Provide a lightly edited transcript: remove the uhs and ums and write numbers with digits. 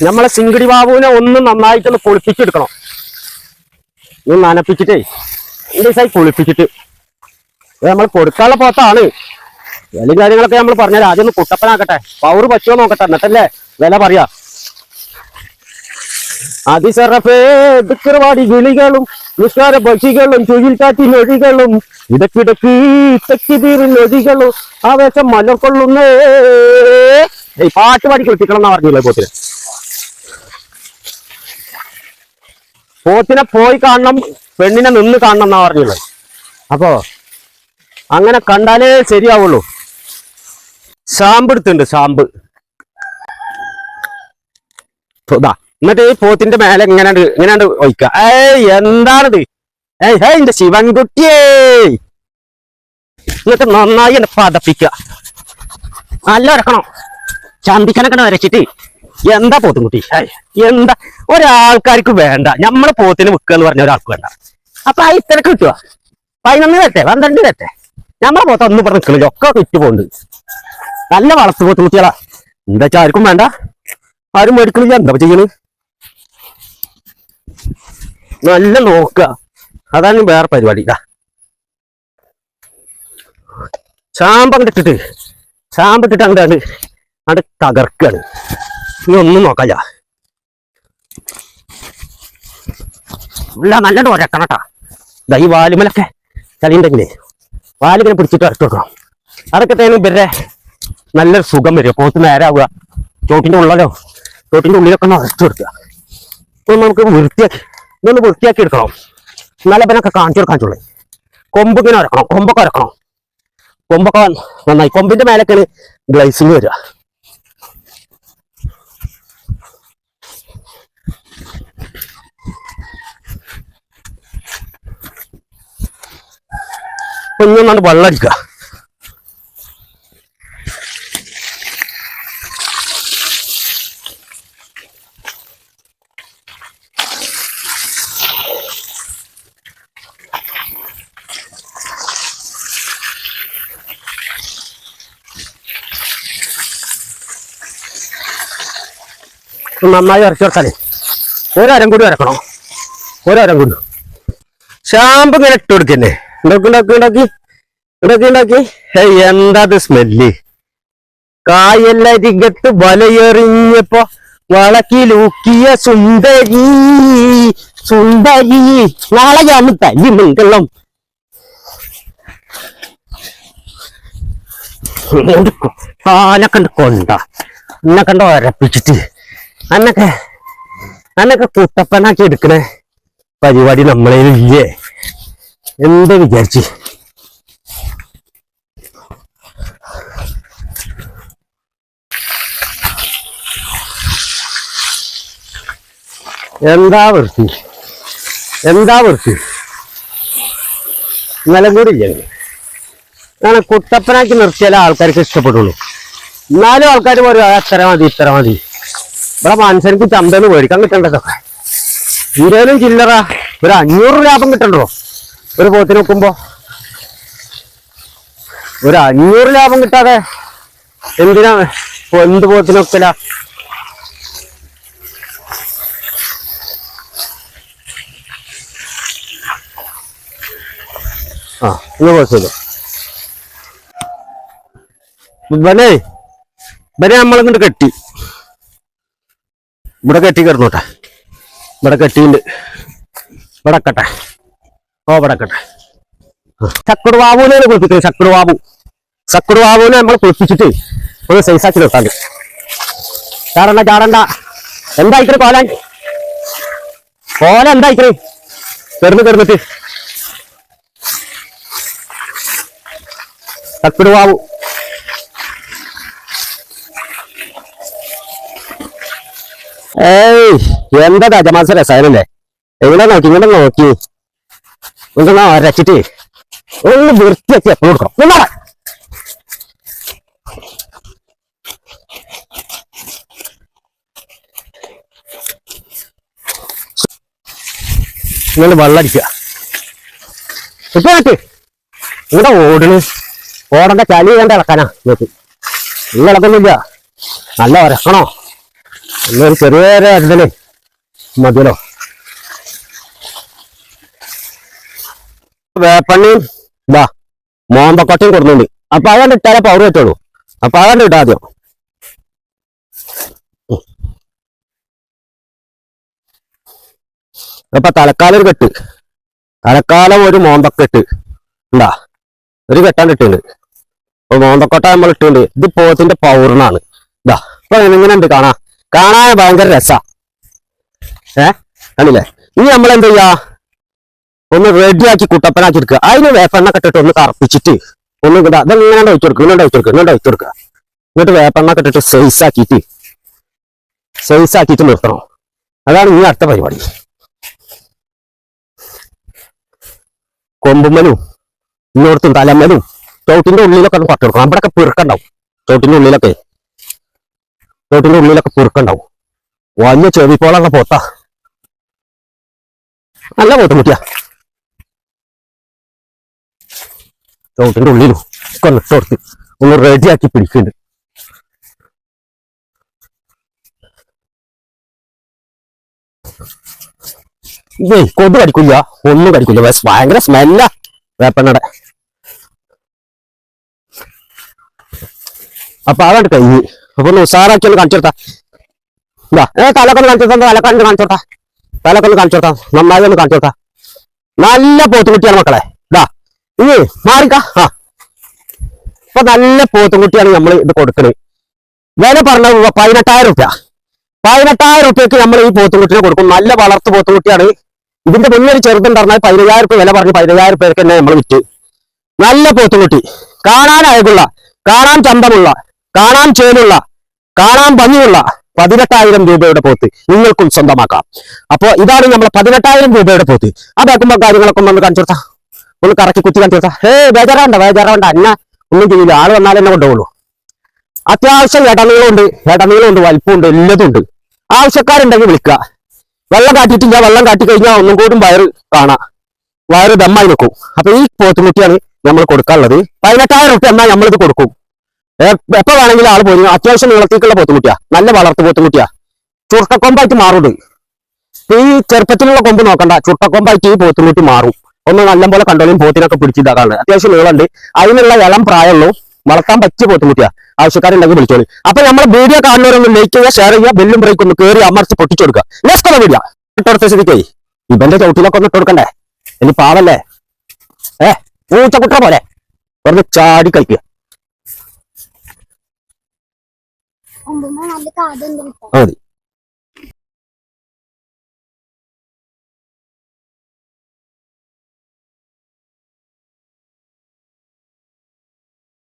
നമ്മളെ സിംഗടി ബാബുവിനെ ഒന്ന് നന്നായിട്ടൊന്ന് പൊളിപ്പിച്ചെടുക്കണം. ഒന്ന് നനപ്പിച്ചിട്ടേ 2 ദിവസമായി പൊളിപ്പിച്ചിട്ട് നമ്മൾ കൊടുക്കാനുള്ള പോത്താണ്. വിലയും കാര്യങ്ങളൊക്കെ നമ്മൾ പറഞ്ഞാൽ ആദ്യം ഒന്ന് കുട്ടപ്പനാക്കട്ടെ, പവർ പറ്റുമോ നോക്കട്ടെ, എന്നിട്ടല്ലേ വില പറയാ. അതിസറഫേടി വിളികളും നിസ്കാര പക്ഷികളും ചുഴിൽ കാറ്റി നൊഴികളും ഇടക്കിടക്ക് തെക്കിതീറിൽ നൊഴികളും ആവേശം മലർക്കൊള്ളുന്നേ. പാട്ട് പാടി കളിപ്പിക്കണം എന്നാ പറഞ്ഞില്ലേ പോത്തിന്. പോത്തിനെ പോയി കാണണം, പെണ്ണിനെ നിന്ന് കാണണം എന്നാ പറഞ്ഞില്ലേ. അപ്പോ അങ്ങനെ കണ്ടാലേ ശരിയാവുള്ളൂ. ഷാമ്പ് എടുത്തുണ്ട്, ഷാമ്പ്. എന്നിട്ട് ഈ പോത്തിന്റെ മേലെ ഇങ്ങനെയാണ്ട് ഒഴിക്ക. എന്താണിത്? എന്റെ ശിവൻകുട്ടിയേ, എന്നിട്ട് നന്നായി എന്നെ പതപ്പിക്ക. നല്ല വരക്കണം, ചന്തിക്കനൊക്കെ വരച്ചിട്ട്. എന്താ പോത്തുംകുട്ടി, എന്താ ഒരാൾക്കാർക്ക് വേണ്ട. നമ്മള് പോത്തിന് വിൽക്കുക എന്ന് പറഞ്ഞ ഒരാൾക്ക് വേണ്ട. അപ്പൊ ഇത്രക്ക് കിട്ടുക 11 തരട്ടെ 12 തരട്ടെ. നമ്മളെ പോത്ത് ഒന്നും പറഞ്ഞ് നിൽക്കണില്ല, ഒക്കെ വിറ്റ് പോകുന്നുണ്ട്. നല്ല വളർത്തു പോത്തുകുട്ടികളാ. എന്താ വെച്ചാൽ ആർക്കും വേണ്ട, ആരും മേടിക്കണില്ല. എന്താ ചെയ്യണ്? നല്ല നോക്കുക, അതാണ് വേറെ പരിപാടി. ചാമ്പ് ഇട്ടിട്ട് അങ്ങോട്ട് തകർക്കാണ്. ഇനി ഒന്നും നോക്കല്ല. നല്ലോണം ഒരക്കണം കേട്ടാ. ഈ വാലുമലൊക്കെ ചളിയുണ്ടെങ്കിലേ വാലിങ്ങനെ പിടിച്ചിട്ട് ഇറക്കി വെക്കണം. അതൊക്കെ തേനും ഇവരുടെ നല്ലൊരു സുഖം വരും. പോത്ത് നേരാവുക, ചോട്ടിന്റെ ഉള്ളിലൊക്കെ ഒന്ന് അരച്ചു കൊടുക്കുക. ഇപ്പൊ നമുക്ക് ഇതൊന്ന് വൃത്തിയാക്കി എടുക്കണം. എന്നാലേ ഇവനൊക്കെ കാണിച്ചു കൊടുക്കാനുള്ളൂ. കൊമ്പിങ്ങനെ ഇറക്കണം, കൊമ്പൊക്കെ നന്നായി. കൊമ്പിന്റെ മേലൊക്കെയാണ് ഗ്ലൈസിങ് വരിക. ഒന്നാണ്ട് വെള്ളം അടിക്കുക. നന്നായി ഇറക്കി വെച്ചാലേ ഒരരം കൂടി ഇറക്കണം. ഷാമ്പ് ഇങ്ങനെ ഇട്ട് കൊടുക്കന്നെ. ഉണ്ടാക്കി എന്താ സ്മെല്ല്. കായല്ലരികത്ത് വലയെറിഞ്ഞപ്പോ വളക്കിലൂക്കിയ സുന്ദരി നാളെയാണ് തല്ലി മംഗളം. എന്നെ കണ്ട ഒരപ്പിച്ചിട്ട് അന്നൊക്കെ കുട്ടപ്പനാക്കി എടുക്കണ പരിപാടി നമ്മളെ ഇല്ലേ. എന്താ വിചാരിച്ച്? എന്താ വൃത്തി ഇന്നലെ കൂടി ഇല്ലേ. അങ്ങനെ കുട്ടപ്പനാക്കി നിർത്തിയാലേ ആൾക്കാർക്ക് ഇഷ്ടപ്പെടുള്ളൂ. എന്നാലും ആൾക്കാർ പറയും ഇത്ര മതി. ഇവിടെ മനുഷ്യർക്ക് ചന്തന്ന് മേടിക്കാൻ കിട്ടേണ്ടതൊക്കെ 20 ചില്ലറ, ഒരു 500 ലാഭം കിട്ടണ്ടോ ഒരു പോത്തിന് വെക്കുമ്പോ? ഒരു 500 ലാഭം കിട്ടാതെ എന്തിനാ എന്ത് പോത്തിന് വെക്കല? കുഴപ്പമില്ല. ഇവനെ നമ്മളിങ്ങോട്ട് കെട്ടി ഇവിടെ കിടന്നോട്ടെ. ഇവിടെ കെട്ടിയുണ്ട്. ഇവിടെ കട്ടെ. ചക്കുടുവാബുവിനെ കുളിപ്പിക്കുന്നത്. ചക്കുടുവാബുവിനെ നമ്മൾ കുളിപ്പിച്ചിട്ട് ഒരു സൈസാക്കി നിർത്താണ്ട്. ചാടണ്ട. എന്തായിക്കണ കോല എന്തായിക്കണേ? കിടന്നിട്ട് ചക്കുടുവാബു എന്താ രാജമാസ രസായനല്ലേ? എവിടെ നോക്കി ഒന്ന് അരച്ചിട്ട് ഒന്ന് വൃത്തിയാക്കി എപ്പോഴും കൊടുക്കണം. ഇങ്ങനെ വെള്ളടിക്കുക. ഇപ്പൊ ഇവിടെ ഓടേണ്ട ചളി വേണ്ട ഇളക്കാനാ നോക്ക്. ഇളക്കൊന്നുമില്ല. നല്ല ഉരക്കണോ. എന്നൊരു ചെറിയൊരു അരുതലേ മതിയല്ലോ. വേപ്പണ്ണിയും ഇതാ മോന്തക്കൊട്ടയും കൊടുക്കുന്നുണ്ട്. അപ്പൊ അതാണ്ട് ഇട്ടാലേ പവർ പറ്റുള്ളൂ. അപ്പൊ അതാണ്ട് ഇട്ടാ ആദ്യം. അപ്പൊ തലക്കാലം ഒരു കെട്ട്, തലക്കാലം ഒരു മോന്തക്കെട്ട് ഉണ്ടാ, ഒരു കെട്ടാണ്ട് ഇട്ടുണ്ട്. അപ്പൊ മോന്തക്കൊട്ട നമ്മൾ ഇട്ടുണ്ട്. ഇത് പോത്തിന്റെ പൗർണാണ്. ഇതാ ഇപ്പൊ ഇങ്ങനെ ഉണ്ട്, കാണാൻ ഭയങ്കര രസാ. കണ്ടില്ലേ? ഇനി നമ്മൾ എന്ത് ചെയ്യാ, ഒന്ന് റെഡിയാക്കി കുട്ടപ്പനാക്കി എടുക്കുക. അതിന് വേപ്പെണ്ണ കെട്ടിട്ട് ഒന്ന് കറപ്പിച്ചിട്ട് ഒന്ന് അതെങ്ങനെ ഒഴിച്ചു കൊടുക്കുക, ഇങ്ങോട്ട് ഒഴിച്ചു കൊടുക്കുക, ഇങ്ങോട്ട് ഒഴിച്ചു കൊടുക്കുക. എന്നിട്ട് വേപ്പെണ്ണ കെട്ടിട്ട് സൈസാക്കിയിട്ട് നിർത്തണം. അതാണ് ഇനി അടുത്ത പരിപാടി. കൊമ്പുമ്മലും ഇന്നോടത്തും തലമ്മലും ചോട്ടിന്റെ ഉള്ളിലൊക്കെ ഒന്ന് പട്ടി കൊടുക്കണം. അവിടെയൊക്കെ പെറുക്കുണ്ടാവും. ചോട്ടിന്റെ ഉള്ളിലൊക്കെ പെറുക്കുണ്ടാവും. വലിയ ചെവിപ്പോളൊക്കെ പോത്താ, നല്ല പോത്തും കുട്ടിയാ. ചോട്ടിന്റെ ഉള്ളിലും ഒക്കെ ഒന്ന് ഇട്ട് കൊടുത്ത് ഒന്ന് റെഡിയാക്കി പിടിക്കുന്നുണ്ട്. ഇതേ കൊതു കടിക്കില്ല, ഒന്നും കടിക്കില്ല. ഭയങ്കര സ്മെല്ലാ വേപ്പെണ്ണയുടെ. അപ്പൊ അതാണ് കഴിഞ്ഞ്. അപ്പൊ ഒന്ന് ഉസാറാക്കി ഒന്ന് കാണിച്ചു കൊടുത്താ. ഇതാ തലക്കൊന്ന് കാണിച്ചു കൊടുത്താ, തലക്കൊന്ന് കാണിച്ചു കൊടുത്താ, നന്നായി ഒന്ന് കാണിച്ചു കൊടുത്താ. നല്ല പോത്തുകുട്ടിയാണ് മക്കളെ. ഇതാ ഇനി മാറിക്ക. ഇപ്പൊ നല്ല പോത്തുകുട്ടിയാണ് നമ്മൾ ഇത് കൊടുക്കുന്നത്. വില പറഞ്ഞ 18,000 റുപ്യ. 18,000 റുപ്യക്ക് നമ്മൾ ഈ പോത്തുകുട്ടിനെ കൊടുക്കും. നല്ല വളർത്തു പോത്തുകുട്ടിയാണ്. ഇതിന്റെ മുന്നൊരു ചെറുതുണ്ടായിരുന്നാൽ 15,000 റുപ്യ വില പറഞ്ഞ് 15,000 റുപ്യക്ക് തന്നെ നമ്മൾ വിറ്റ്. നല്ല പോത്തുകുട്ടി, കാണാൻ അഴകുള്ള, കാണാൻ ചന്തമുള്ള, കാണാൻ ചേലുള്ള, കാണാൻ ഭംഗിയുള്ള 18,000 രൂപയുടെ പോത്ത് നിങ്ങൾക്കും സ്വന്തമാക്കാം. അപ്പൊ ഇതാണ് നമ്മളെ 18,000 രൂപയുടെ പോത്ത്. അതാക്കുമ്പോ കാര്യങ്ങളൊക്കെ ഒന്ന് കാണിച്ചു കൊടുത്താ, ഒന്ന് കറക്കി കുത്തി കാണിച്ചു കൊടുത്താ. ബേജാറാവണ്ട, അന്ന ഒന്നും ചെയ്യില്ല. ആള് വന്നാൽ എന്നെ കൊണ്ടുപോകുള്ളൂ. അത്യാവശ്യം ഇടനീളമുണ്ട്, വലിപ്പമുണ്ട്, എല്ലാതും ഉണ്ട്. ആവശ്യക്കാരുണ്ടെങ്കിൽ വിളിക്കുക. വെള്ളം കാട്ടിയിട്ടില്ല, വെള്ളം കാട്ടി കഴിഞ്ഞാൽ ഒന്നും കൂടും വയറ് കാണാം, വയറ് ദമ്മായി നിൽക്കും. അപ്പൊ ഈ പോത്തുമുട്ടിയാണ് നമ്മൾ കൊടുക്കാനുള്ളത്. 18,000 റുപ്യ എന്നാൽ നമ്മളിത് കൊടുക്കും. എപ്പോ വേണമെങ്കിലും ആള് പോയി. അത്യാവശ്യം നീളത്തേക്കുള്ള പോത്തുമുട്ടിയാ, നല്ല വളർത്തു പോത്തുമുട്ടിയാ. ചുരുട്ടക്കൊമ്പായിട്ട് മാറുണ്ട്. ഈ ചെറുപ്പത്തിലുള്ള കൊമ്പ് നോക്കണ്ട, ചുട്ടക്കൊമ്പായിട്ട് ഈ പോത്തുമുട്ടി മാറും. ഒന്ന് നല്ലപോലെ കണ്ടോളും. പോത്തിനൊക്കെ പിടിച്ചിട്ടാണ്. അത്യാവശ്യം നീളമുണ്ട്. അതിനുള്ള ഇളം പ്രായമുള്ളൂ. വളർത്താൻ പറ്റിയ പോത്തുമുട്ടിയാ. ആവശ്യക്കാരുണ്ടെങ്കിൽ വിളിച്ചോളി. അപ്പൊ നമ്മൾ വീഡിയോ കാണുന്നവരൊന്ന് ലൈക്ക് ചെയ്യുക, ഷെയർ ചെയ്യുക, ബെല്ലും ബ്രേക്ക് ഒന്ന് കയറി അമർച്ച് പൊട്ടിച്ചു കൊടുക്കുക. നെക്സ്റ്റ് വീഡിയോ ഇട്ടെടുത്ത സ്ഥിതിക്കേ ഇവന്റെ ചവിട്ടിലൊക്കെ ഒന്ന് ഇട്ട് കൊടുക്കണ്ടേ? ഇനി പാവല്ലേ, പൂച്ചക്കുട്ട പോലെ വെറുതെ ചാടി കളിക്കുക. മതി.